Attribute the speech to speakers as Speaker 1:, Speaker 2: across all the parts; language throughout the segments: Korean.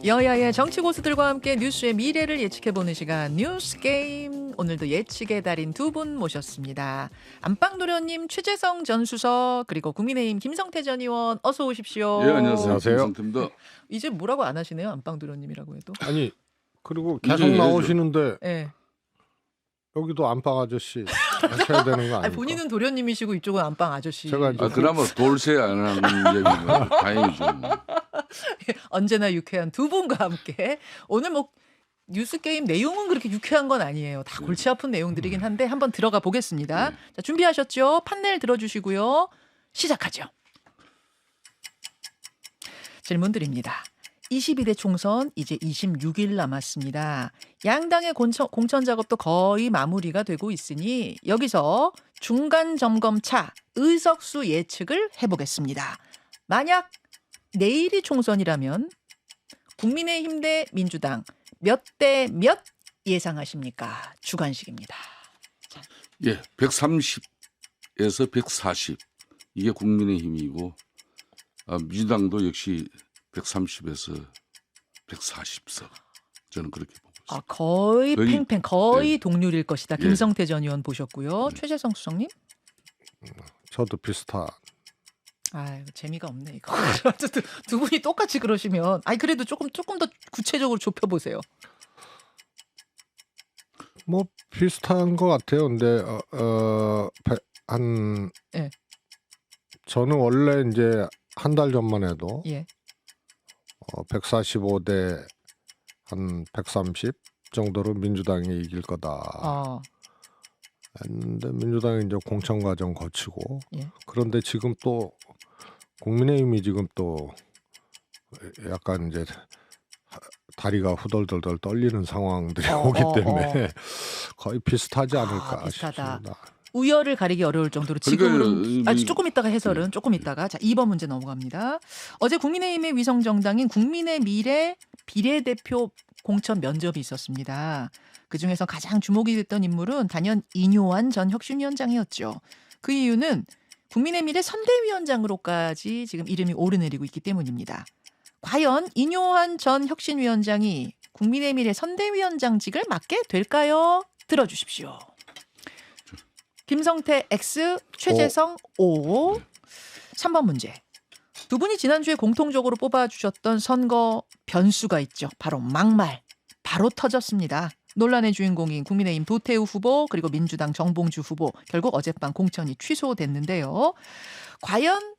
Speaker 1: 여야의 정치 고수들과 함께 뉴스의 미래를 예측해보는 시간 뉴스 게임. 오늘도 예측의 달인 두 분 모셨습니다. 안방도련님 최재성 전 수석 그리고 국민의힘 김성태 전 의원 어서 오십시오.
Speaker 2: 예, 안녕하세요. 김성태입니다.
Speaker 1: 이제 뭐라고 안 하시네요. 안방도련님이라고 해도.
Speaker 3: 아니 그리고 계속 나오시는데
Speaker 1: 네.
Speaker 3: 여기도 안방 아저씨 하셔야 되는 거 아닙니까?
Speaker 1: 아니, 본인은 도련님이시고 이쪽은 안방 아저씨.
Speaker 3: 제가 이제
Speaker 2: 그나마 돌쇠 안 하는 얘기가 다행이죠.
Speaker 1: 언제나 유쾌한 두 분과 함께 오늘 뭐 뉴스 게임 내용은 그렇게 유쾌한 건 아니에요. 다 골치 아픈 내용들이긴 한데 한번 들어가 보겠습니다. 자, 준비하셨죠? 판넬 들어주시고요. 시작하죠. 질문 드립니다. 22대 총선 이제 26일 남았습니다. 양당의 공천 작업도 거의 마무리가 되고 있으니 여기서 중간 점검차 의석수 예측을 해보겠습니다. 만약 내일이 총선이라면 국민의힘 대 민주당 몇 대 몇 예상하십니까? 주관식입니다.
Speaker 2: 예, 130에서 140 이게 국민의힘이고 민주당도 역시 130에서 140석 저는 그렇게 보고 있습니다.
Speaker 1: 거의 팽팽 거의
Speaker 2: 네.
Speaker 1: 동률일 것이다. 김성태 전 의원 보셨고요. 최재성 수석님?
Speaker 3: 저도 비슷한.
Speaker 1: 아유, 재미가 없네 이거. 두 분이 똑같이 그러시면 그래도 조금 더 구체적으로 좁혀 보세요.
Speaker 3: 뭐 비슷한 것 같아요. 근데
Speaker 1: 네.
Speaker 3: 저는 원래 이제 한 달 전만 해도 145대 한 130 정도로 민주당이 이길 거다. 했는데 민주당이 이제 공천 과정 거치고 그런데 지금 또 국민의힘이 지금 또 약간 이제 다리가 후덜덜덜 떨리는 상황들이 오기 때문에 거의 비슷하지 않을까
Speaker 1: 비슷하다.
Speaker 3: 싶습니다.
Speaker 1: 우열을 가리기 어려울 정도로 지금은 조금 있다가 해설은 조금 있다가 자 2번 문제 넘어갑니다. 어제 국민의힘의 위성 정당인 국민의 미래 비례대표 공천 면접이 있었습니다. 그중에서 가장 주목이 됐던 인물은 단연 이뇨한 전 혁신위원장이었죠. 그 이유는 국민의 미래 선대위원장으로까지 지금 이름이 오르내리고 있기 때문입니다. 과연 이뇨한 전 혁신위원장이 국민의 미래 선대위원장직을 맡게 될까요? 들어주십시오. 김성태 X, 최재성 O. 3번 문제. 두 분이 지난주에 공통적으로 뽑아주셨던 선거 변수가 있죠. 바로 막말. 바로 터졌습니다. 논란의 주인공인 국민의힘 도태우 후보 그리고 민주당 정봉주 후보 결국 어젯밤 공천이 취소됐는데요. 과연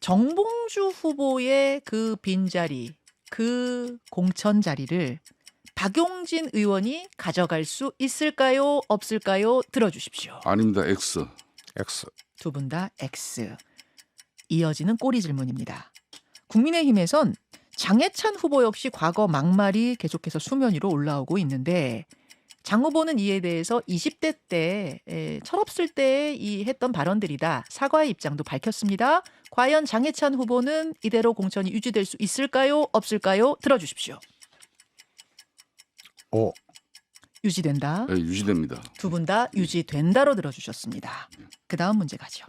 Speaker 1: 정봉주 후보의 그 빈자리, 그 공천 자리를 박용진 의원이 가져갈 수 있을까요? 없을까요? 들어주십시오.
Speaker 2: 아닙니다. X.
Speaker 1: 두 분 다 X. 이어지는 꼬리 질문입니다. 국민의힘에선 장해찬 후보 역시 과거 막말이 계속해서 수면 위로 올라오고 있는데 장 후보는 이에 대해서 20대 때 철없을 때 했던 발언들이다. 사과의 입장도 밝혔습니다. 과연 장해찬 후보는 이대로 공천이 유지될 수 있을까요? 없을까요? 들어주십시오. 유지된다.
Speaker 2: 네, 유지됩니다.
Speaker 1: 두 분 다 유지된다로 들어주셨습니다. 그 다음 문제 가죠.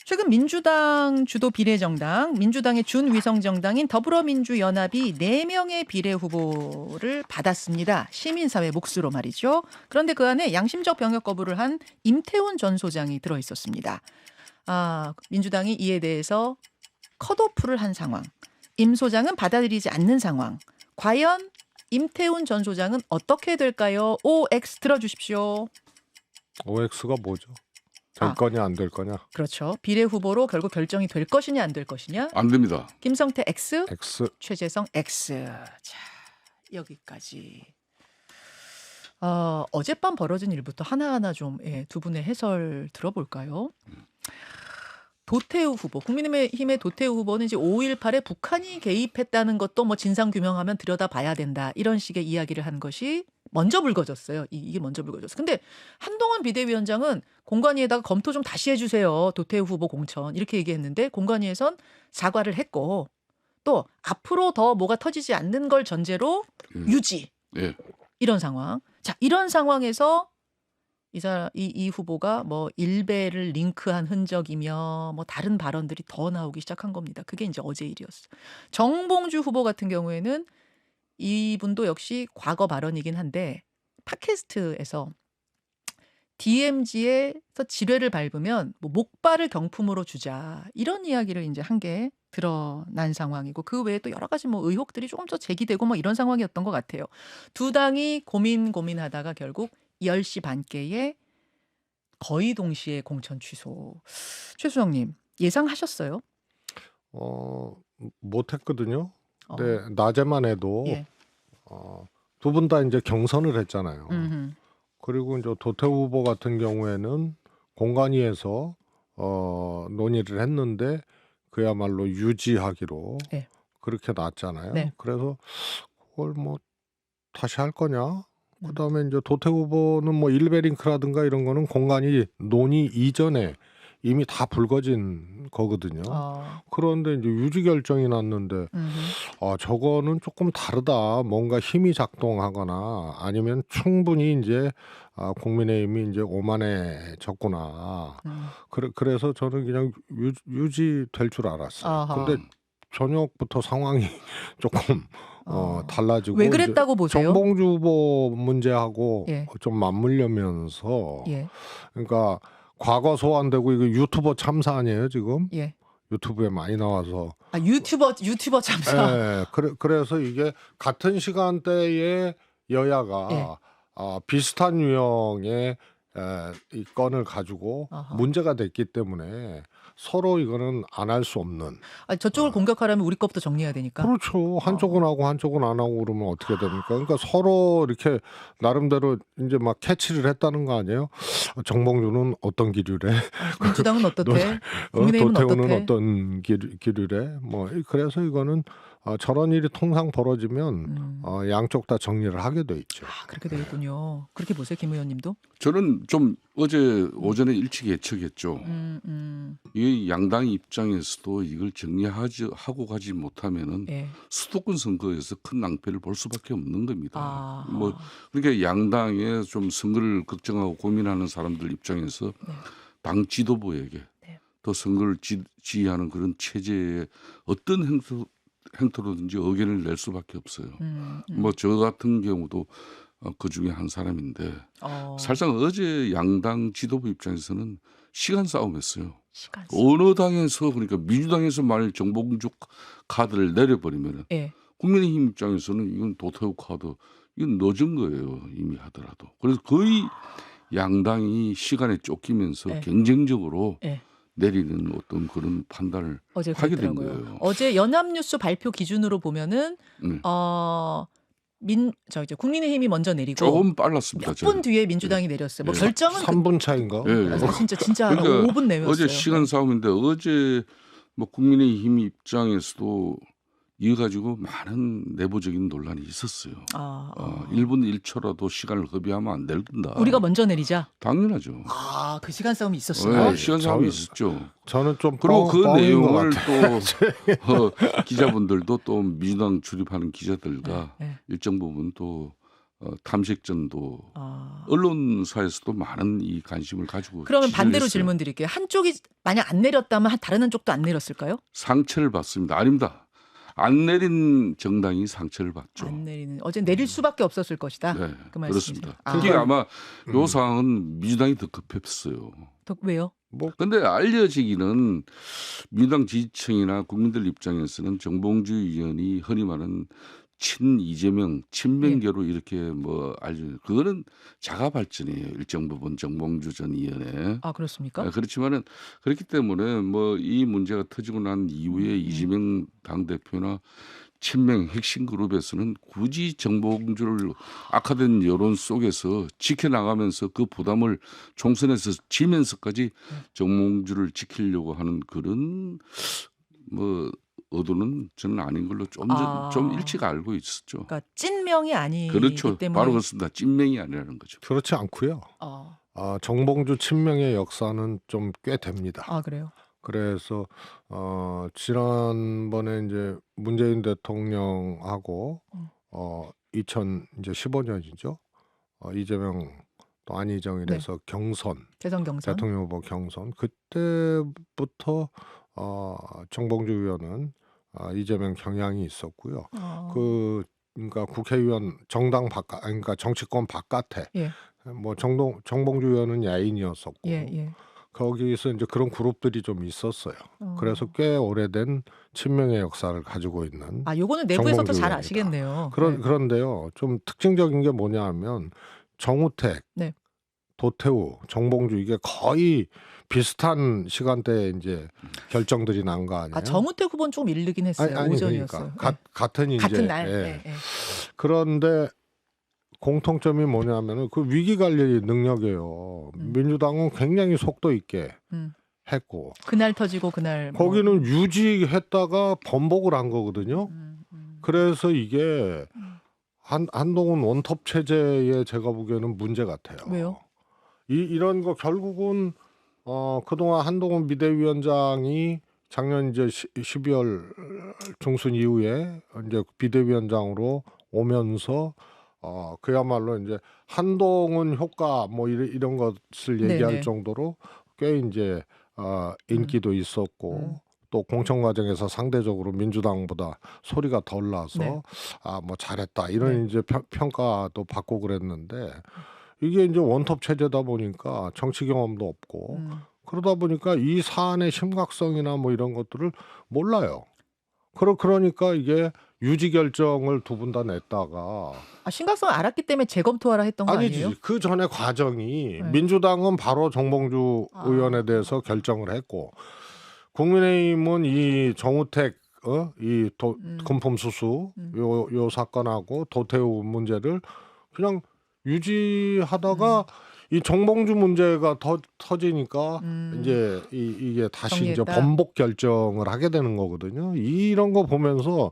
Speaker 1: 최근 민주당 주도 비례정당, 민주당의 준위성정당인 더불어민주연합이 4명의 비례 후보를 받았습니다. 시민사회 몫으로 말이죠. 그런데 그 안에 양심적 병역 거부를 한 임태훈 전 소장이 들어있었습니다. 민주당이 이에 대해서 컷오프를 한 상황. 임 소장은 받아들이지 않는 상황. 과연 임태훈 전 소장은 어떻게 될까요? OX 들어주십시오.
Speaker 3: OX가 뭐죠? 될 거냐 안 될 거냐?
Speaker 1: 그렇죠. 비례 후보로 결국 결정이 될 것이냐 안 될 것이냐?
Speaker 2: 안 됩니다.
Speaker 1: 김성태 X, 최재성 X. 자, 여기까지. 어젯밤 벌어진 일부터 하나하나 좀 두 분의 해설 들어볼까요? 도태우 후보, 국민의힘의 도태우 후보는 이제 5.18에 북한이 개입했다는 것도 뭐 진상 규명하면 들여다봐야 된다. 이런 식의 이야기를 한 것이 먼저 불거졌어요. 이게 먼저 불거졌어요. 근데 한동훈 비대위원장은 공관위에다가 검토 좀 다시 해주세요. 도태우 후보 공천 이렇게 얘기했는데 공관위에선 사과를 했고 또 앞으로 더 뭐가 터지지 않는 걸 전제로 유지. 이런 상황. 자, 이런 상황에서 이 후보가 뭐 일베를 링크한 흔적이며 뭐 다른 발언들이 더 나오기 시작한 겁니다. 그게 이제 어제 일이었어. 정봉주 후보 같은 경우에는 이분도 역시 과거 발언이긴 한데 팟캐스트에서 DMZ에서 지뢰를 밟으면 뭐 목발을 경품으로 주자 이런 이야기를 이제 한 게 드러난 상황이고 그 외에 또 여러 가지 뭐 의혹들이 조금 더 제기되고 뭐 이런 상황이었던 것 같아요. 두 당이 고민하다가 결국 10시 반께에 거의 동시에 공천 취소. 최수영님 예상하셨어요?
Speaker 3: 못했거든요.
Speaker 1: 어,
Speaker 3: 근데 낮에만 해도
Speaker 1: 예.
Speaker 3: 두 분 다 이제 경선을 했잖아요.
Speaker 1: 음흠.
Speaker 3: 그리고 이제 도태 후보 같은 경우에는 공관위에서 논의를 했는데 그야말로 유지하기로
Speaker 1: 네.
Speaker 3: 그렇게 놨잖아요.
Speaker 1: 네.
Speaker 3: 그래서 그걸 뭐 다시 할 거냐?
Speaker 1: 음.
Speaker 3: 그다음에 이제 도태 후보는 뭐 일베링크라든가 이런 거는 공관위 논의 이전에 이미 다 불거진 거거든요. 그런데 이제 유지 결정이 났는데 저거는 조금 다르다. 뭔가 힘이 작동하거나 아니면 충분히 이제 국민의힘이 이제 오만해졌구나. 그래서 저는 그냥 유지될 줄 알았어요.
Speaker 1: 아하.
Speaker 3: 근데 저녁부터 상황이 조금 달라지고
Speaker 1: 왜
Speaker 3: 이제
Speaker 1: 그랬다고 보세요?
Speaker 3: 정봉주 후보 문제하고
Speaker 1: 예.
Speaker 3: 좀 맞물려면서
Speaker 1: 예.
Speaker 3: 그러니까 과거 소환되고 이거 유튜버 참사 아니에요 지금?
Speaker 1: 예.
Speaker 3: 유튜브에 많이 나와서
Speaker 1: 유튜버 참사.
Speaker 3: 예, 그래서 이게 같은 시간대에 여야가
Speaker 1: 예.
Speaker 3: 비슷한 유형의 이 건을 가지고
Speaker 1: 아하.
Speaker 3: 문제가 됐기 때문에 서로 이거는 안 할 수 없는.
Speaker 1: 저쪽을 공격하려면 우리 것부터 정리해야 되니까.
Speaker 3: 그렇죠. 한쪽은 하고 한쪽은 안 하고 그러면 어떻게 됩니까? 그러니까 서로 이렇게 나름대로 이제 막 캐치를 했다는 거 아니에요? 정봉주는 어떤 기류래?
Speaker 1: 민주당은 어떻대? 국민의힘은
Speaker 3: 도태우는
Speaker 1: 어떻대?
Speaker 3: 어떤 기류래? 뭐 그래서 이거는 저런 일이 통상 벌어지면 양쪽 다 정리를 하게 돼 있죠.
Speaker 1: 그렇게 되겠군요. 그렇게 보세요, 김 의원님도?
Speaker 2: 저는 좀 어제 오전에 일찍 예측했죠. 이 양당 입장에서도 이걸 정리하고 가지 못하면은
Speaker 1: 예.
Speaker 2: 수도권 선거에서 큰 낭패를 볼 수밖에 없는 겁니다.
Speaker 1: 아.
Speaker 2: 뭐 그러니까 양당에 좀 선거를 걱정하고 고민하는 사람들 입장에서
Speaker 1: 네.
Speaker 2: 당 지도부에게
Speaker 1: 네.
Speaker 2: 또 선거를 지휘하는 그런 체제에 어떤 행태로든지 의견을 낼 수밖에 없어요. 뭐 저 같은 경우도 그 중에 한 사람인데 사실상 어제 양당 지도부 입장에서는 시간 싸움했어요. 어느 당에서 그러니까 민주당에서 만일 정봉주 카드를 내려버리면
Speaker 1: 예.
Speaker 2: 국민의힘 입장에서는 이건 도태우 카드 이건 늦은 거예요. 이미 하더라도. 그래서 거의 양당이 시간에 쫓기면서
Speaker 1: 예.
Speaker 2: 경쟁적으로
Speaker 1: 예.
Speaker 2: 내리는 어떤 그런 판단을
Speaker 1: 어제
Speaker 2: 하게 된
Speaker 1: 그랬더라고요.
Speaker 2: 거예요.
Speaker 1: 어제 연합뉴스 발표 기준으로 보면은 이제 국민의힘이 먼저 내리고
Speaker 2: 조금 빨랐습니다.
Speaker 1: 몇 분 뒤에 민주당이 내렸어요. 뭐
Speaker 2: 예.
Speaker 1: 결정은
Speaker 3: 3분 차인가?
Speaker 1: 진짜
Speaker 2: 그러니까
Speaker 1: 5분 내외였어요.
Speaker 2: 어제 시간 싸움인데 어제 뭐 국민의힘 입장에서도 이거 가지고 많은 내부적인 논란이 있었어요. 1분 1초라도 시간을 허비하면 안 된다.
Speaker 1: 우리가 먼저 내리자.
Speaker 2: 당연하죠.
Speaker 1: 그 시간 싸움이 있었어요.
Speaker 2: 네, 시간 싸움이 있었죠.
Speaker 3: 저는 좀
Speaker 2: 그리고 그
Speaker 3: 뻥인 것
Speaker 2: 내용을
Speaker 3: 같아요.
Speaker 2: 또 기자분들도 또 민주당 출입하는 기자들과
Speaker 1: 네.
Speaker 2: 일정 부분 또 탐색전도 언론사에서도 많은 이 관심을 가지고
Speaker 1: 그러면
Speaker 2: 취재를
Speaker 1: 반대로
Speaker 2: 했어요.
Speaker 1: 질문 드릴게요. 한쪽이 만약 안 내렸다면 다른 한쪽도 안 내렸을까요?
Speaker 2: 상처를 받습니다. 아닙니다. 안 내린 정당이 상처를 받죠.
Speaker 1: 안 내리는 어제 내릴 수밖에 없었을 것이다.
Speaker 2: 네,
Speaker 1: 그 말씀이세요.
Speaker 2: 그렇습니다. 특히 아마 요 상황은 민주당이 더 급했어요.
Speaker 1: 왜요?
Speaker 2: 그런데 알려지기는 민주당 지지층이나 국민들 입장에서는 정봉주 의원이 흔히 말하는 친 이재명 친명계로 이렇게 뭐 그거는 자가 발전이에요. 일정 부분 정봉주 전 의원의.
Speaker 1: 그렇습니까?
Speaker 2: 그렇지만은 그렇기 때문에 뭐 이 문제가 터지고 난 이후에 이재명 당대표나 친명 핵심 그룹에서는 굳이 정봉주를 악화된 여론 속에서 지켜나가면서 그 부담을 총선에서 지면서까지 정봉주를 지키려고 하는 그런 뭐 의도는 저는 아닌 걸로 좀 일찍 알고 있었죠.
Speaker 1: 그러니까 찐명이 아니기
Speaker 2: 그렇죠.
Speaker 1: 때문에.
Speaker 2: 바로 그렇습니다. 찐명이 아니라는 거죠.
Speaker 3: 그렇지 않고요. 정봉주 친명의 역사는 좀 꽤 됩니다.
Speaker 1: 그래요?
Speaker 3: 그래서 지난번에 이제 문재인 대통령하고 2015년이죠. 이재명 또 안희정이라서 경선,
Speaker 1: 대선 경선.
Speaker 3: 대통령 후보 경선 그때부터 정봉주 의원은 이재명 경향이 있었고요. 그러니까 국회의원 정당 바깥, 그러니까 정치권 바깥에
Speaker 1: 예.
Speaker 3: 뭐 정봉주 의원은 야인이었었고
Speaker 1: 예, 예.
Speaker 3: 거기서 이제 그런 그룹들이 좀 있었어요. 그래서 꽤 오래된 친명의 역사를 가지고 있는.
Speaker 1: 요거는 내부에서도
Speaker 3: 정봉주
Speaker 1: 잘
Speaker 3: 의원이다.
Speaker 1: 아시겠네요. 네.
Speaker 3: 그런데요, 좀 특징적인 게 뭐냐하면 정우택,
Speaker 1: 네.
Speaker 3: 도태우, 정봉주 이게 거의 비슷한 시간대에 이제 결정들이 난 거 아니에요?
Speaker 1: 정우택 후보는 좀 이르긴 했어요.
Speaker 3: 아니
Speaker 1: 오전이었어요.
Speaker 3: 그러니까 같은 이제
Speaker 1: 같은 날.
Speaker 3: 예.
Speaker 1: 네, 네.
Speaker 3: 그런데 공통점이 뭐냐면은 그 위기 관리 능력이에요. 민주당은 굉장히 속도 있게 했고
Speaker 1: 그날 터지고 그날
Speaker 3: 거기는 유지했다가 번복을 한 거거든요. 그래서 이게 한동훈 원톱 체제에 제가 보기에는 문제 같아요.
Speaker 1: 왜요?
Speaker 3: 이런 거 결국은 그동안 한동훈 비대위원장이 작년 이제 12월 중순 이후에 이제 비대위원장으로 오면서 그야말로 이제 한동훈 효과 뭐 이런 것을 얘기할
Speaker 1: 네네.
Speaker 3: 정도로 꽤 이제 인기도 있었고 또 공천 과정에서 상대적으로 민주당보다 소리가 덜 나서
Speaker 1: 네.
Speaker 3: 뭐 잘했다 이런 이제 평가도 받고 그랬는데 이게 이제 원톱 체제다 보니까 정치 경험도 없고 그러다 보니까 이 사안의 심각성이나 뭐 이런 것들을 몰라요. 그러니까 이게 유지 결정을 두 분 다 냈다가
Speaker 1: 심각성을 알았기 때문에 재검토하라 했던 거 아니에요?
Speaker 3: 아니지. 그 전에 과정이 민주당은 바로 정봉주 의원에 대해서 결정을 했고 국민의힘은 이 정우택 금품 수수 요 사건하고 도태우 문제를 그냥 유지하다가 이 정봉주 문제가 터지니까 이제 이게 다시
Speaker 1: 정리했다.
Speaker 3: 이제 번복 결정을 하게 되는 거거든요. 이런 거 보면서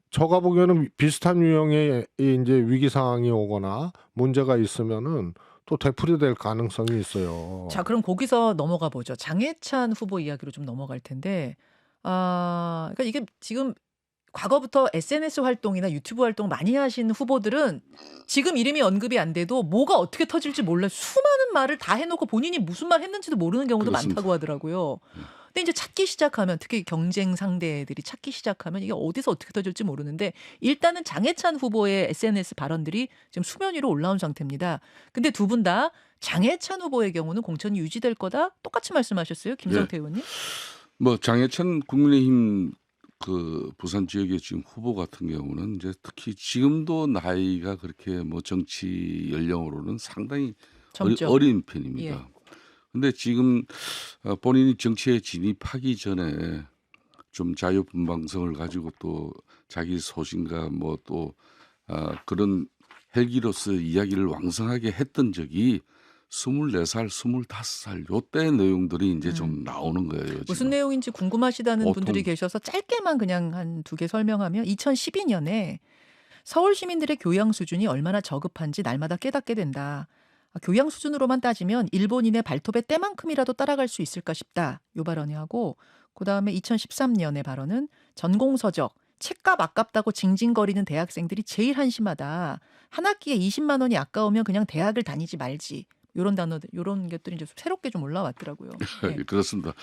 Speaker 3: 저가 보기에는 비슷한 유형의 이제 위기 상황이 오거나 문제가 있으면은 또 되풀이될 가능성이 있어요.
Speaker 1: 자, 그럼 거기서 넘어가 보죠. 장해찬 후보 이야기로 좀 넘어갈 텐데, 그러니까 이게 지금 과거부터 SNS 활동이나 유튜브 활동 많이 하신 후보들은 지금 이름이 언급이 안 돼도 뭐가 어떻게 터질지 몰라 수많은 말을 다 해놓고 본인이 무슨 말 했는지도 모르는 경우도
Speaker 2: 그렇습니다.
Speaker 1: 많다고 하더라고요. 근데 이제 찾기 시작하면 특히 경쟁 상대들이 찾기 시작하면 이게 어디서 어떻게 터질지 모르는데 일단은 장해찬 후보의 SNS 발언들이 지금 수면 위로 올라온 상태입니다. 근데 두 분 다 장해찬 후보의 경우는 공천이 유지될 거다 똑같이 말씀하셨어요. 김성태 의원님.
Speaker 2: 뭐 장해찬 국민의힘 그 부산 지역의 지금 후보 같은 경우는 이제 특히 지금도 나이가 그렇게 뭐 정치 연령으로는 상당히
Speaker 1: 젊죠.
Speaker 2: 어린 편입니다.
Speaker 1: 예.
Speaker 2: 근데 지금 본인이 정치에 진입하기 전에 좀 자유분방성을 가지고 또 자기 소신과 뭐 또 그런 헬기로서 이야기를 왕성하게 했던 적이 24살, 25살 요때 내용들이 이제 좀 나오는 거예요.
Speaker 1: 무슨
Speaker 2: 지금.
Speaker 1: 내용인지 궁금하시다는
Speaker 2: 보통-
Speaker 1: 분들이 계셔서 짧게만 그냥 한 두 개 설명하면 2012년에 서울 시민들의 교양 수준이 얼마나 저급한지 날마다 깨닫게 된다. 교양 수준으로만 따지면 일본인의 발톱의 때만큼이라도 따라갈 수 있을까 싶다. 요 발언이 하고 그다음에 2013년의 발언은 전공서적 책값 아깝다고 징징거리는 대학생들이 제일 한심하다. 한 학기에 20만 원이 아까우면 그냥 대학을 다니지 말지. 요런 단어들, 요런 것들이 이제 새롭게 좀 올라왔더라고요. 네.
Speaker 2: 그렇습니다.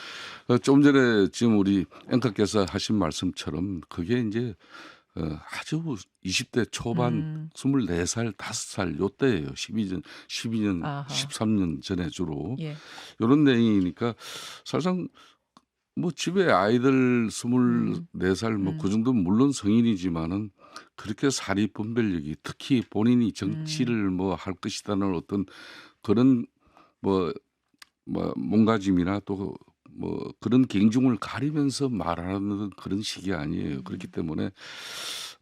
Speaker 2: 좀 전에 지금 우리 앵커께서 하신 말씀처럼 그게 이제 아주 20대 초반 24살, 5살 요때예요. 12년,
Speaker 1: 아하.
Speaker 2: 13년 전에 주로.
Speaker 1: 예.
Speaker 2: 이런 내용이니까 사실상 뭐 집에 아이들 24살 뭐 그 정도는 물론 성인이지만은 그렇게 사리 분별력이 특히 본인이 정치를 뭐 할 것이라는 어떤 그런 뭐 몸가짐이나 또 뭐 그런 경중을 가리면서 말하는 그런 식이 아니에요. 그렇기 때문에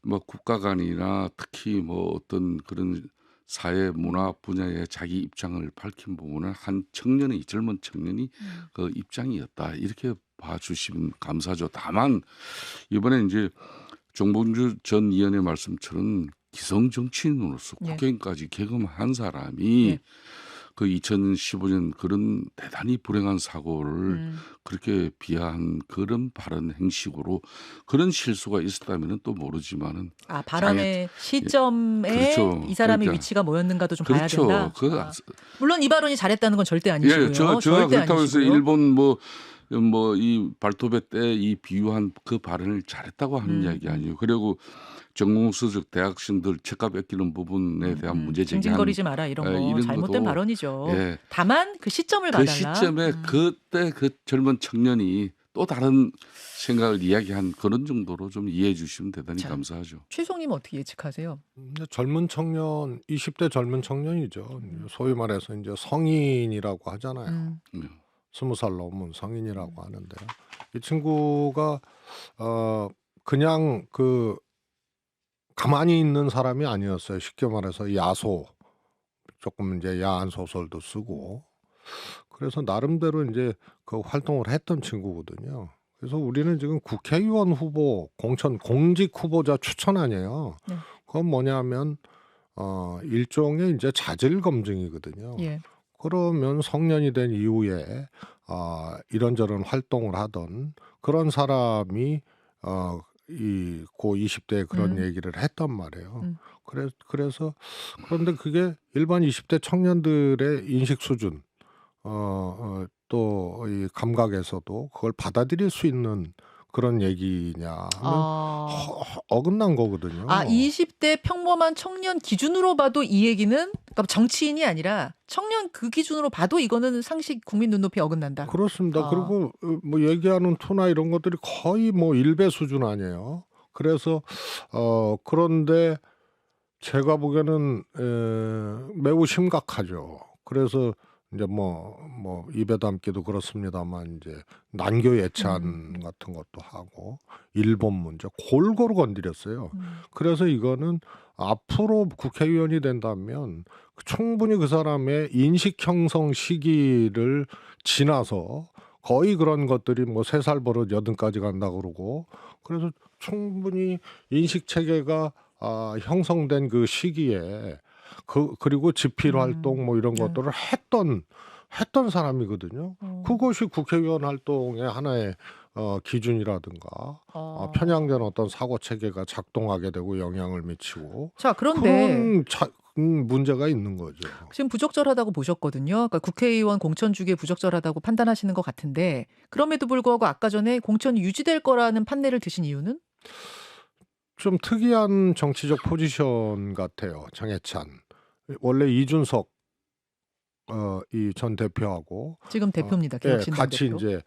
Speaker 2: 뭐 국가 간이나 특히 뭐 어떤 그런 사회 문화 분야에 자기 입장을 밝힌 부분은 한 청년의 젊은 청년이 그 입장이었다. 이렇게 봐주시면 감사하죠. 다만 이번에 이제 정봉주 전 의원의 말씀처럼 기성 정치인으로서
Speaker 1: 예.
Speaker 2: 국회의원까지 개검한 사람이
Speaker 1: 예.
Speaker 2: 그 2015년 그런 대단히 불행한 사고를
Speaker 1: 음.
Speaker 2: 그렇게 비하한 그런 발언 행식으로 그런 실수가 있었다면 또 모르지만은
Speaker 1: 아, 발언의 시점에
Speaker 2: 그렇죠.
Speaker 1: 이 사람의
Speaker 2: 그러니까
Speaker 1: 위치가 뭐였는가도 좀 봐야
Speaker 2: 그렇죠.
Speaker 1: 된다.
Speaker 2: 그
Speaker 1: 아, 물론 이 발언이 잘했다는 건 절대 아니시고요.
Speaker 2: 예, 제가
Speaker 1: 절대
Speaker 2: 그렇다고 해서
Speaker 1: 아니시고요.
Speaker 2: 일본 뭐 이 발톱에 때 이 비유한 그 발언을 잘했다고 하는 이야기 아니에요. 그리고 전공수적 대학생들 책값 뺏기는 부분에 대한 문제 제기한
Speaker 1: 징징거리지 마라 이런 거
Speaker 2: 이런
Speaker 1: 잘못된
Speaker 2: 것도
Speaker 1: 발언이죠.
Speaker 2: 예,
Speaker 1: 다만 그 시점을
Speaker 2: 그
Speaker 1: 봐달라.
Speaker 2: 시점에 그때 그 젊은 청년이 또 다른 생각을 이야기한 그런 정도로 좀 이해해 주시면 대단히
Speaker 1: 자.
Speaker 2: 감사하죠.
Speaker 1: 최송님 어떻게 예측하세요?
Speaker 3: 젊은 청년, 20대 젊은 청년이죠. 소위 말해서 이제 성인이라고 하잖아요.
Speaker 1: 음.
Speaker 3: 20살 넘은 성인이라고 하는데요. 이 친구가 그냥 그 가만히 있는 사람이 아니었어요. 쉽게 말해서 야소, 조금 이제 야한 소설도 쓰고, 그래서 나름대로 이제 그 활동을 했던 친구거든요. 그래서 우리는 지금 국회의원 후보, 공직 후보자 추천안이에요.
Speaker 1: 네.
Speaker 3: 그건 뭐냐면 일종의 이제 자질 검증이거든요.
Speaker 1: 예.
Speaker 3: 그러면 성년이 된 이후에 이런저런 활동을 하던 그런 사람이 고 20대에 그런 얘기를 했단 말이에요. 그래서 그런데 그게 일반 20대 청년들의 인식 수준, 또 이 감각에서도 그걸 받아들일 수 있는 그런 얘기냐 하면 어긋난 거거든요.
Speaker 1: 20대 평범한 청년 기준으로 봐도 이 얘기는, 그러니까 정치인이 아니라 청년 그 기준으로 봐도 이거는 상식 국민 눈높이 어긋난다.
Speaker 3: 그렇습니다. 그리고 뭐 얘기하는 투나 이런 것들이 거의 뭐 일배 수준 아니에요. 그래서 그런데 제가 보기에는 매우 심각하죠. 그래서 이제 뭐 입에 담기도 그렇습니다만 이제 난교 예찬 같은 것도 하고 일본 문제 골고루 건드렸어요. 그래서 이거는 앞으로 국회의원이 된다면 충분히 그 사람의 인식 형성 시기를 지나서 거의 그런 것들이 뭐 3살 버릇 80까지 간다 그러고, 그래서 충분히 인식 체계가 형성된 그 시기에 그리고 집필 활동 뭐 이런 것들을 했던 사람이거든요. 그것이 국회의원 활동의 하나의 기준이라든가 편향된 어떤 사고 체계가 작동하게 되고 영향을 미치고,
Speaker 1: 자, 그런데
Speaker 3: 그런 문제가 있는 거죠.
Speaker 1: 지금 부적절하다고 보셨거든요. 그러니까 국회의원 공천 주기에 부적절하다고 판단하시는 것 같은데, 그럼에도 불구하고 아까 전에 공천이 유지될 거라는 판례를 드신 이유는?
Speaker 3: 좀 특이한 정치적 포지션 같아요. 장해찬. 원래 이준석 이 전 대표하고
Speaker 1: 지금 대표입니다.
Speaker 3: 예,
Speaker 1: 개혁신당
Speaker 3: 같이
Speaker 1: 대표.
Speaker 3: 이제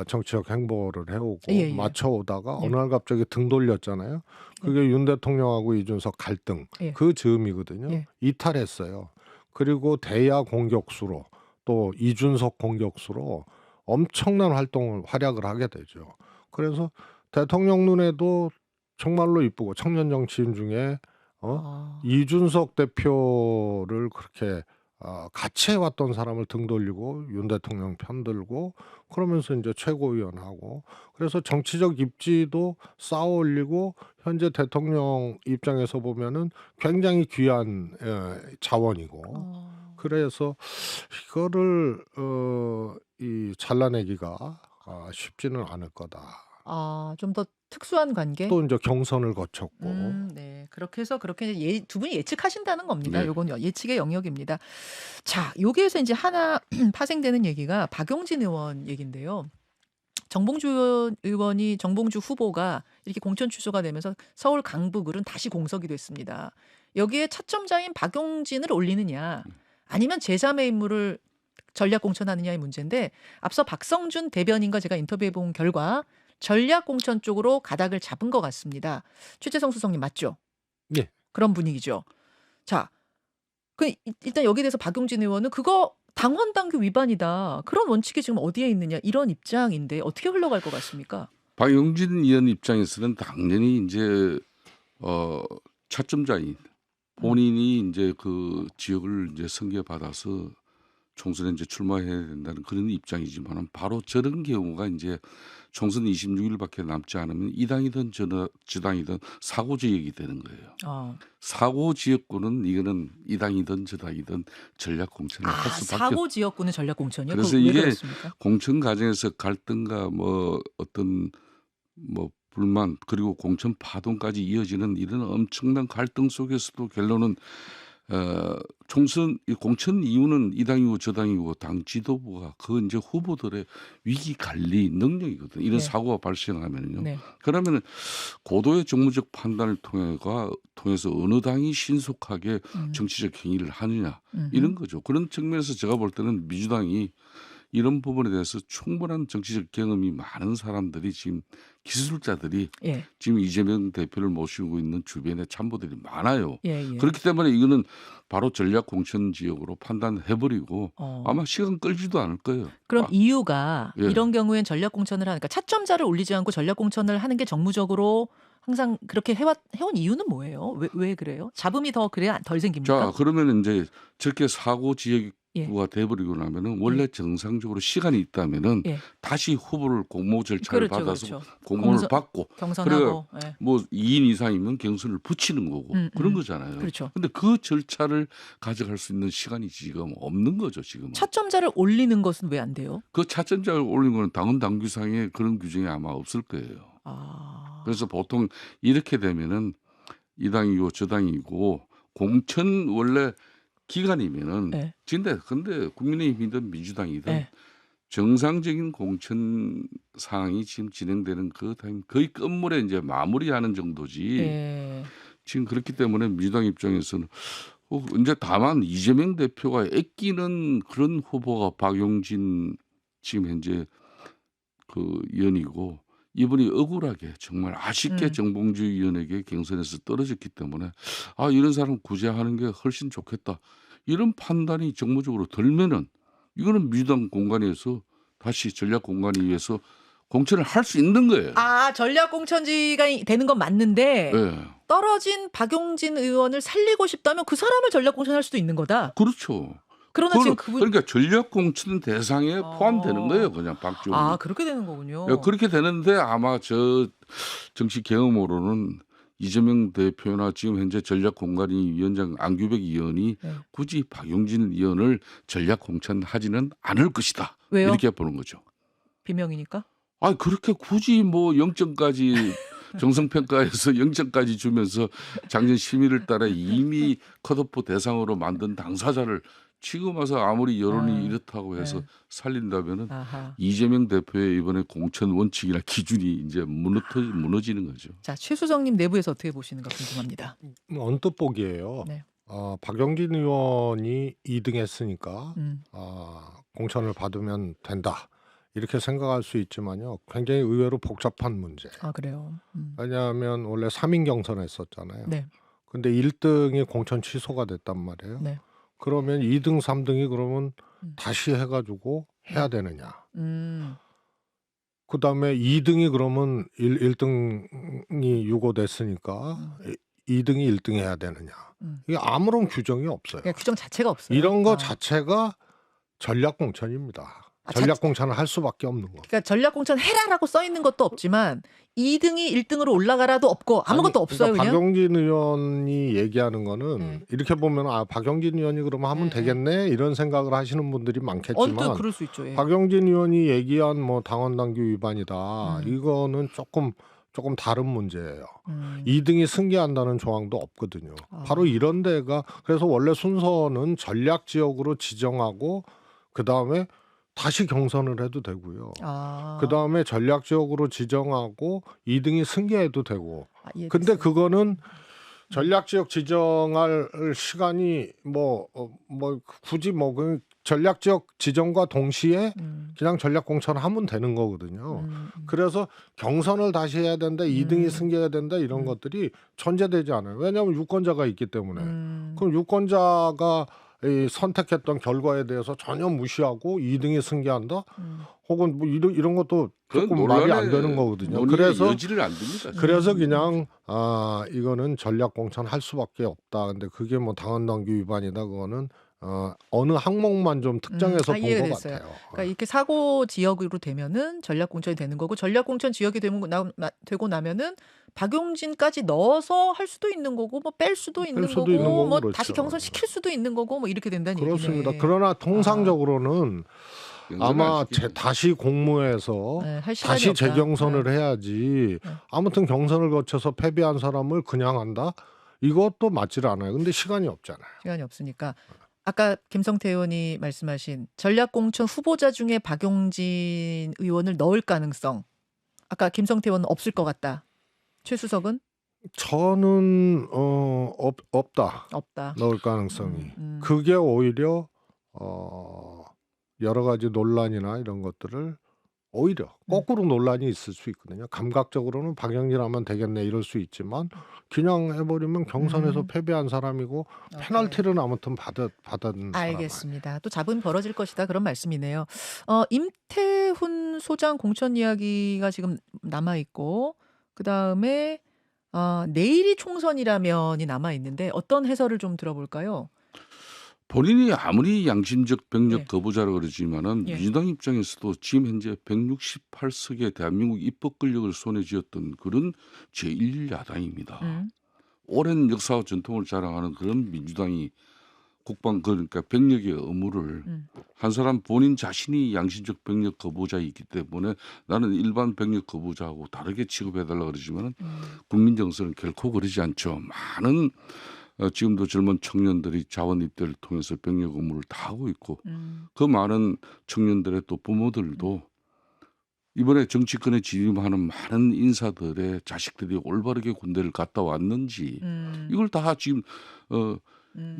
Speaker 3: 정치적 행보를 해오고
Speaker 1: 예.
Speaker 3: 맞춰오다가
Speaker 1: 예.
Speaker 3: 어느 날 갑자기 등 돌렸잖아요. 그게 윤 대통령하고 이준석 갈등,
Speaker 1: 예.
Speaker 3: 그 즈음이거든요.
Speaker 1: 예.
Speaker 3: 이탈했어요. 그리고 대야 공격수로 또 이준석 공격수로 엄청난 활약을 하게 되죠. 그래서 대통령 눈에도 정말로 이쁘고 청년 정치인 중에 이준석 대표를 그렇게 같이 해왔던 사람을 등 돌리고 윤 대통령 편들고 그러면서 이제 최고위원하고, 그래서 정치적 입지도 쌓아올리고 현재 대통령 입장에서 보면은 굉장히 귀한 자원이고, 그래서 이거를 이 잘라내기가 쉽지는 않을 거다.
Speaker 1: 좀 더 특수한 관계?
Speaker 3: 또 이제 경선을 거쳤고.
Speaker 1: 네. 그렇게 해서 그렇게 두 분이 예측하신다는 겁니다.
Speaker 2: 네.
Speaker 1: 요건 예측의 영역입니다. 자, 여기에서 이제 하나 파생되는 얘기가 박용진 의원 얘기인데요. 정봉주 후보가 이렇게 공천 취소가 되면서 서울 강북을은 다시 공석이 됐습니다. 여기에 차점자인 박용진을 올리느냐 아니면 제3의 인물을 전략 공천하느냐의 문제인데, 앞서 박성준 대변인과 제가 인터뷰해 본 결과 전략 공천 쪽으로 가닥을 잡은 것 같습니다. 최재성 수석님 맞죠?
Speaker 3: 네.
Speaker 1: 그런 분위기죠. 자, 일단 여기에 대해서 박용진 의원은 그거 당헌당규 위반이다. 그런 원칙이 지금 어디에 있느냐 이런 입장인데 어떻게 흘러갈 것 같습니까?
Speaker 2: 박용진 의원 입장에서는 당연히 이제 차점자인 본인이 이제 그 지역을 이제 선거받아서 총선에 이제 출마해야 된다는 그런 입장이지만은 바로 저런 경우가 이제 총선 26일밖에 남지 않으면 이 당이든 저 당이든 사고 지역이 되는 거예요. 사고 지역구는 이거는 이 당이든 저 당이든 전략 공천을 할 수밖에
Speaker 1: 사고 지역구는 전략 공천이요?
Speaker 2: 그래서
Speaker 1: 왜
Speaker 2: 이게
Speaker 1: 그렇습니까?
Speaker 2: 공천 과정에서 갈등과 뭐 어떤 뭐 불만 그리고 공천 파동까지 이어지는 이런 엄청난 갈등 속에서도 결론은 총선 이 공천 이유는 이 당이고 저 당이고 당 지도부가 그 이제 후보들의 위기 관리 능력이거든. 이런
Speaker 1: 네.
Speaker 2: 사고가 발생하면요.
Speaker 1: 네.
Speaker 2: 그러면은 고도의 정무적 판단을 통해서 어느 당이 신속하게 정치적 행위를 하느냐 이런 거죠. 그런 측면에서 제가 볼 때는 민주당이 이런 부분에 대해서 충분한 정치적 경험이 많은 사람들이 지금 기술자들이
Speaker 1: 예.
Speaker 2: 지금 이재명 대표를 모시고 있는 주변에 참모들이 많아요.
Speaker 1: 예, 예.
Speaker 2: 그렇기 때문에 이거는 바로 전략 공천 지역으로 판단해버리고
Speaker 1: 어.
Speaker 2: 아마 시간 끌지도 않을 거예요.
Speaker 1: 그럼 이유가
Speaker 2: 예.
Speaker 1: 이런 경우엔 전략 공천을 하니까 차점자를 올리지 않고 전략 공천을 하는 게 정무적으로 항상 그렇게 해온 이유는 뭐예요? 왜 그래요? 잡음이 더 그래야 덜 생깁니까?
Speaker 2: 자, 그러면 이제 저렇게 사고 지역구가
Speaker 1: 예.
Speaker 2: 돼버리고 나면은 원래 정상적으로 시간이 있다면은
Speaker 1: 예.
Speaker 2: 다시 후보를 공모 절차를
Speaker 1: 그렇죠,
Speaker 2: 받아서
Speaker 1: 그렇죠.
Speaker 2: 공모를 받고
Speaker 1: 경선하고. 예.
Speaker 2: 뭐 2인 이상이면 경선을 붙이는 거고 그런 거잖아요.
Speaker 1: 그렇죠.
Speaker 2: 근데 그 절차를 가져갈 수 있는 시간이 지금 없는 거죠, 지금.
Speaker 1: 차점자를 올리는 것은 왜 안 돼요?
Speaker 2: 그 차점자를 올린 거는 당헌 당규상에 그런 규정이 아마 없을 거예요. 그래서 보통 이렇게 되면은 이 당이고 저 당이고 공천 원래 기간이면은
Speaker 1: 네.
Speaker 2: 근데 국민의힘이든 민주당이든
Speaker 1: 네.
Speaker 2: 정상적인 공천 상황이 지금 진행되는 그 타임 거의 끝물에 이제 마무리하는 정도지.
Speaker 1: 예.
Speaker 2: 지금 그렇기 때문에 민주당 입장에서는 이제 다만 이재명 대표가 아끼는 그런 후보가 박용진 지금 현재 그 의원이고 이분이 억울하게 정말 아쉽게 정봉주 의원에게 경선에서 떨어졌기 때문에 이런 사람 구제하는 게 훨씬 좋겠다. 이런 판단이 정무적으로 들면은 이거는 민주당 공간에서 다시 전략 공간위에서 공천을 할 수 있는 거예요.
Speaker 1: 전략 공천지가 되는 건 맞는데
Speaker 2: 네.
Speaker 1: 떨어진 박용진 의원을 살리고 싶다면 그 사람을 전략 공천할 수도 있는 거다.
Speaker 2: 그렇죠.
Speaker 1: 그러나 지금 그분
Speaker 2: 그러니까 전략 공천 대상에 포함되는 거예요, 그냥 박지원.
Speaker 1: 그렇게 되는 거군요.
Speaker 2: 그렇게 되는데 아마 저 정치 경험으로는 이재명 대표나 지금 현재 전략공관위 위원장 안규백 의원이
Speaker 1: 네.
Speaker 2: 굳이 박용진 의원을 전략 공천하지는 않을 것이다.
Speaker 1: 왜요?
Speaker 2: 이렇게 보는 거죠.
Speaker 1: 비명이니까?
Speaker 2: 그렇게 굳이 뭐 0점까지 정성평가에서 0점까지 주면서 작년 11월 달에 이미 컷오프 대상으로 만든 당사자를 지금 와서 아무리 여론이 이렇다고 해서 살린다면은 이재명 대표의 이번에 공천 원칙이나 기준이 이제 무너지는 거죠.
Speaker 1: 자, 최수정님 내부에서 어떻게 보시는가 궁금합니다.
Speaker 3: 언뜻 보기에요.
Speaker 1: 네.
Speaker 3: 박용진 의원이 2등했으니까 공천을 받으면 된다. 이렇게 생각할 수 있지만요. 굉장히 의외로 복잡한 문제.
Speaker 1: 그래요.
Speaker 3: 왜냐하면 원래 3인 경선했었잖아요.
Speaker 1: 네.
Speaker 3: 근데 1등이 공천 취소가 됐단 말이에요.
Speaker 1: 네.
Speaker 3: 그러면 2등, 3등이 그러면 다시 해가지고 해야 되느냐. 그다음에 2등이 그러면 1등이 유고됐으니까 2등이 1등 해야 되느냐. 이게 아무런 규정이 없어요.
Speaker 1: 그러니까 규정 자체가 없어요.
Speaker 3: 이런 거 자체가 전략 공천입니다. 전략 공천을 할 수밖에 없는 거.
Speaker 1: 그러니까 전략 공천 해라라고 써 있는 것도 없지만 2등이 1등으로 올라가라도 없고 아무것도 없어요.
Speaker 3: 그러니까
Speaker 1: 그냥.
Speaker 3: 박용진 의원이 얘기하는 거는 이렇게 보면 박용진 의원이 그러면 하면 되겠네 이런 생각을 하시는 분들이 많겠지만
Speaker 1: 그럴 수 있죠. 예.
Speaker 3: 박용진 의원이 얘기한 뭐 당헌당규 위반이다. 이거는 조금 다른 문제예요. 2등이 승계한다는 조항도 없거든요. 바로 이런 데가 그래서 원래 순서는 전략 지역으로 지정하고 그다음에 다시 경선을 해도 되고요. 그다음에 전략 지역으로 지정하고 2등이 승계해도 되고. 근데 그거는 전략 지역 지정할 시간이 굳이 그 전략 지역 지정과 동시에 그냥 전략 공천을 하면 되는 거거든요. 그래서 경선을 다시 해야 된다, 2등이 승계해야 된다 이런 것들이 전제되지 않아요. 왜냐하면 유권자가 있기 때문에. 그럼 유권자가 선택했던 결과에 대해서 전혀 무시하고 2등이 승계한다? 혹은 뭐 이런 것도 조금 말이 안 되는 거거든요. 그래서
Speaker 2: 여지를 안 둡니다.
Speaker 3: 그래서 그냥 이거는 전략 공천할 수밖에 없다. 근데 그게 뭐 당헌당규 위반이다. 그거는 어느 항목만 좀 특정해서 본
Speaker 1: 이해가
Speaker 3: 것
Speaker 1: 됐어요.
Speaker 3: 같아요.
Speaker 1: 그러니까 이렇게 사고 지역으로 되면은 전략공천이 되는 거고 전략공천 지역이 되고 나면은 박용진까지 넣어서 할 수도 있는 거고 뭐 뺄 수도
Speaker 3: 뺄
Speaker 1: 있는
Speaker 3: 수도 있는
Speaker 1: 거고
Speaker 3: 거고
Speaker 1: 뭐
Speaker 3: 그렇죠.
Speaker 1: 다시 경선시킬 수도 있는 거고 뭐 이렇게 된다는
Speaker 3: 그렇습니다.
Speaker 1: 얘기네.
Speaker 3: 그러나
Speaker 1: 아,
Speaker 3: 통상적으로는
Speaker 2: 경선을 안
Speaker 3: 아마
Speaker 2: 시키죠.
Speaker 3: 다시 공모해서
Speaker 1: 네, 할 시간이
Speaker 3: 다시
Speaker 1: 없다.
Speaker 3: 재경선을
Speaker 1: 네,
Speaker 3: 해야지
Speaker 1: 네.
Speaker 3: 아무튼 경선을 거쳐서 패배한 사람을 그냥 한다? 이것도 맞질 않아요. 근데 시간이 없잖아요.
Speaker 1: 시간이 없으니까 아까 김성태 의원이 말씀하신 전략공천 후보자 중에 박용진 의원을 넣을 가능성. 아까 김성태 의원은 없을 것 같다. 최수석은
Speaker 3: 저는 없다.
Speaker 1: 없다.
Speaker 3: 넣을 가능성이.
Speaker 1: 음.
Speaker 3: 그게 오히려 여러 가지 논란이나 이런 것들을 오히려 거꾸로 논란이 있을 수 있거든요. 감각적으로는 박영진 하면 되겠네 이럴 수 있지만 그냥 해버리면 경선에서 패배한 사람이고 페널티를 아무튼 받은 사람.
Speaker 1: 알겠습니다. 또 잡음 벌어질 것이다 그런 말씀이네요. 임태훈 소장 공천 이야기가 지금 남아 있고 그 다음에 내일이 총선이라면이 남아 있는데 어떤 해설을 좀 들어볼까요?
Speaker 2: 본인이 아무리 양심적 병력
Speaker 1: 예.
Speaker 2: 거부자라 그러지만은
Speaker 1: 예.
Speaker 2: 민주당 입장에서도 지금 현재 168석의 대한민국 입법 권력을 손에 쥐었던 그런 제1야당입니다. 오랜 역사와 전통을 자랑하는 그런 민주당이 그러니까 병력의 의무를 한 사람 본인 자신이 양심적 병력 거부자이기 때문에 나는 일반 병력 거부자하고 다르게 취급해달라 그러지만은 국민 정서는 결코 그러지 않죠. 많은 지금도 젊은 청년들이 자원 입대를 통해서 병력 의무를 다 하고 있고 그 많은 청년들의 또 부모들도 이번에 정치권에 진입하는 많은 인사들의 자식들이 올바르게 군대를 갔다 왔는지 이걸 다 지금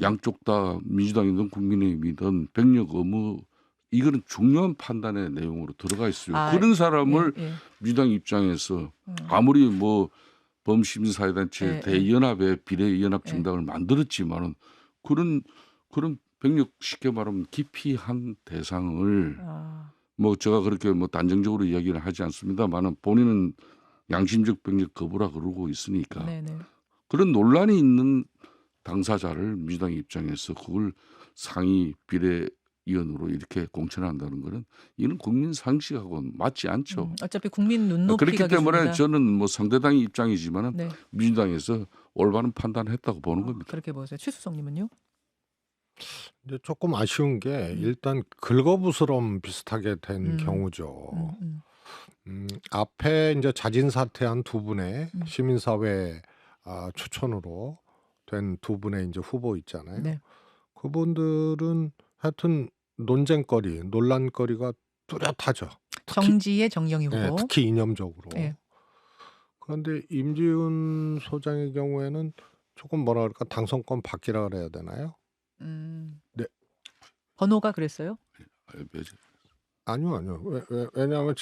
Speaker 2: 양쪽 다 민주당이든 국민의힘이든 병력 의무 이거는 중요한 판단의 내용으로 들어가 있어요. 그런 사람을 민주당 입장에서 아무리 뭐 범시민사회단체 대연합의 비례연합 정당을 만들었지만은 그런 병력 쉽게 말하면 기피한 대상을 뭐 제가 그렇게 뭐 단정적으로 이야기를 하지 않습니다만은 본인은 양심적 병력 거부라 그러고 있으니까 그런 논란이 있는 당사자를 민주당 입장에서 그걸 상위 비례위원으로 이렇게 공천한다는 거는 이는 국민 상식하고는 맞지 않죠.
Speaker 1: 어차피 국민 눈높이가
Speaker 2: 그렇기 때문에
Speaker 1: 기준이다.
Speaker 2: 저는 뭐 상대당의 입장이지만은
Speaker 1: 네.
Speaker 2: 민주당에서 올바른 판단했다고 보는 겁니다.
Speaker 1: 그렇게 보세요. 최수석님은요?
Speaker 3: 이제 조금 아쉬운 게 일단 긁어부스럼 비슷하게 된 경우죠. 앞에 이제 자진 사퇴한 두 분의 시민사회 추천으로 된 두 분의 이제 후보 있잖아요.
Speaker 1: 네.
Speaker 3: 그분들은 하여튼 논쟁거리, 논란거리가 뚜렷하죠.
Speaker 1: 정지의 정영희 후보.
Speaker 3: 예, 특히 이념적으로.
Speaker 1: 예.
Speaker 3: 그런데 임지훈 소장의 경우에는 조금 뭐라 그럴까 당선권 받기라 그래야 되나요? 네.
Speaker 1: 번호가 그랬어요?
Speaker 3: 아니요. 왜냐하면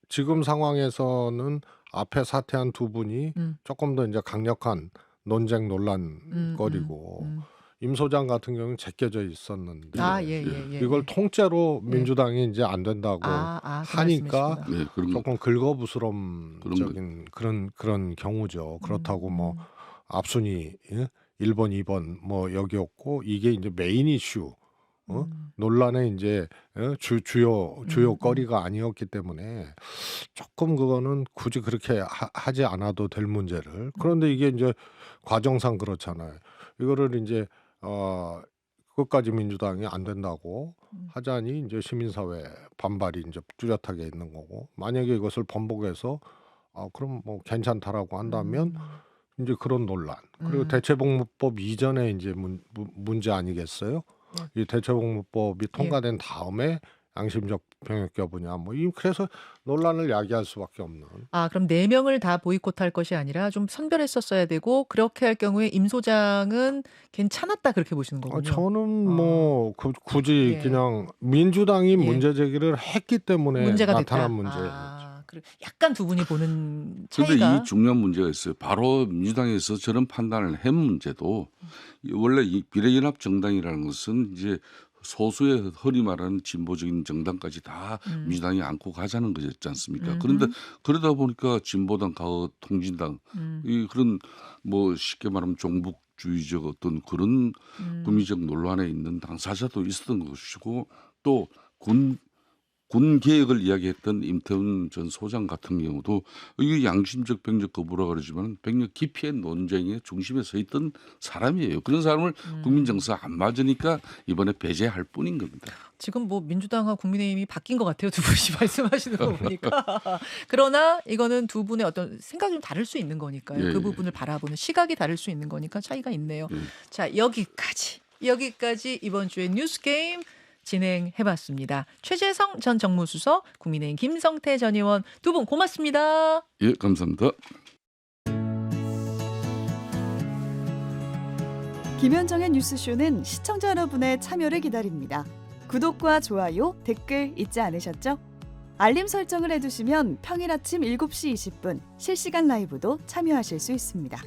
Speaker 3: 지금 상황에서는 앞에 사퇴한 두 분이 조금 더 이제 강력한 논쟁 논란거리고 임 소장 같은 경우는 제껴져 있었는데 이걸 통째로 민주당이 이제 안 된다고 하니까 조금 긁어부스럼적인 그런 경우죠. 그렇다고 뭐 앞순위 1번, 2번 뭐 여기였고 이게 이제 메인 이슈 논란의 이제 주요 거리가 아니었기 때문에 조금 그거는 굳이 그렇게 하지 않아도 될 문제를 그런데 이게 이제 과정상 그렇잖아요. 이거를 이제 끝까지 민주당이 안 된다고 하자니 이제 시민사회 반발이 이제 뚜렷하게 있는 거고 만약에 이것을 번복해서 그럼 뭐 괜찮다라고 한다면 이제 그런 논란 그리고 대체복무법 이전에 이제 문제 아니겠어요? 이 대체복무법이 통과된 다음에 양심적 병역 여부냐 뭐 그래서 논란을 야기할 수밖에 없는.
Speaker 1: 그럼 4명을 다 보이콧할 것이 아니라 좀 선별했었어야 되고 그렇게 할 경우에 임 소장은 괜찮았다 그렇게 보시는 거군요.
Speaker 3: 저는 뭐 굳이 그냥 민주당이 문제 제기를 했기 때문에
Speaker 1: 문제가
Speaker 3: 나타난
Speaker 1: 됐다.
Speaker 3: 문제예요.
Speaker 1: 약간 두 분이 보는 차이가.
Speaker 2: 그런데 이 중요한 문제가 있어요. 바로 민주당에서 저런 판단을 한 문제도 원래 이 비례연합 정당이라는 것은 이제 소수의 허리 말하는 진보적인 정당까지 다 민주당이 안고 가자는 거였지 않습니까? 그런데 그러다 보니까 진보당, 가고 통진당 이 그런 뭐 쉽게 말하면 종북 민족주의적 어떤 그런 국민적 논란에 있는 당사자도 있었던 것이고 또 군 개혁을 이야기했던 임태훈 전 소장 같은 경우도 이게 양심적 병력 거부라 그러지만 병력 기피의 논쟁의 중심에 서 있던 사람이에요. 그런 사람을 국민 정서가 안 맞으니까 이번에 배제할 뿐인 겁니다.
Speaker 1: 지금 뭐 민주당과 국민의힘이 바뀐 것 같아요. 두 분이 말씀하시는 거 보니까. 그러나 이거는 두 분의 어떤 생각이 좀 다를 수 있는 거니까요.
Speaker 2: 예,
Speaker 1: 그
Speaker 2: 예.
Speaker 1: 부분을 바라보는 시각이 다를 수 있는 거니까 차이가 있네요.
Speaker 2: 예.
Speaker 1: 자, 여기까지 이번 주에 뉴스 게임 진행해봤습니다. 최재성 전 정무수석, 국민의힘 김성태 전 의원 두 분 고맙습니다.
Speaker 2: 예, 감사합니다.
Speaker 4: 김현정의 뉴스쇼는 시청자 여러분의 참여를 기다립니다. 구독과 좋아요, 댓글 잊지 않으셨죠? 알림 설정을 해두시면 평일 아침 7시 20분 실시간 라이브도 참여하실 수 있습니다.